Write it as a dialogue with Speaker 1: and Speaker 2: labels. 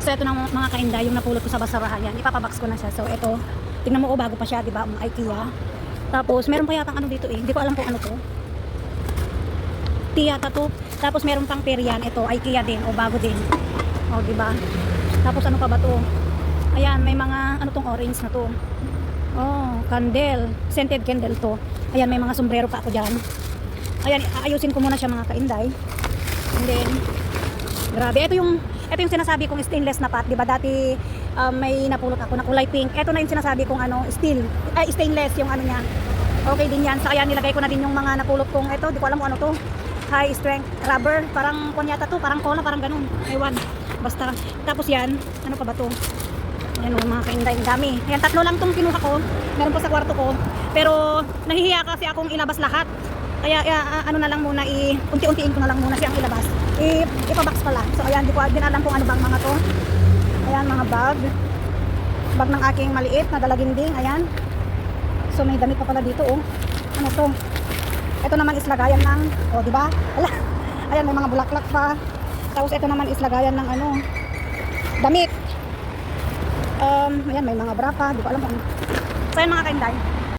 Speaker 1: So ito na mga kainday, yung napulot ko sa basurahan yan. Ipapabox ko na siya. So ito, tingnan mo, oh, bago pa siya, di ba? IKEA. Tapos meron pa yatang ano dito eh. Hindi ko alam kung ano to. Tiyata to. Tapos meron pang Perian. Ito, IKEA din. O bago din. O, di ba? Tapos ano pa ba to? Ayan, may mga ano tong orange na to. Oh, candle. Scented candle to. Ayan, may mga sombrero pa ako dyan. Ayan, aayusin ko muna siya mga kainday. And then, grabe. Ito yung sinasabi kong stainless na pot. Diba dati may napulot ako na kulay pink. Ito na yung sinasabi kong ano, stainless yung ano niya. Okay din yan. So, ayan, nilagay ko na din yung mga napulot kong ito. Di ko alam kung ano to. High strength rubber. Parang kunyata to. Parang cola. Parang ganun. Ewan. Basta. Tapos yan. Ano pa ba to? Ayan o, mga kainday, dami. Ayan, 3 lang tong kinuha ko. Meron pa sa kwarto ko. Pero nahihiya kasi akong ilabas lahat. Kaya ano na lang muna, unti-untiin ko na lang muna siyang ilabas. Ipabox pala. So ayan, di ko din alam kung ano bang mga to. Ayan, mga bag. Bag ng aking maliit na dalaginding. Ayan. So may damit pa pala dito oh. Ano to? Ito naman is lagayan ng, oh, di ba? Ayan, may mga bulaklak pa. Tapos ito naman is lagayan ng ano, damit. Ayan, may mga bra pa. Di ko alam kung ano. So ayan mga kainday.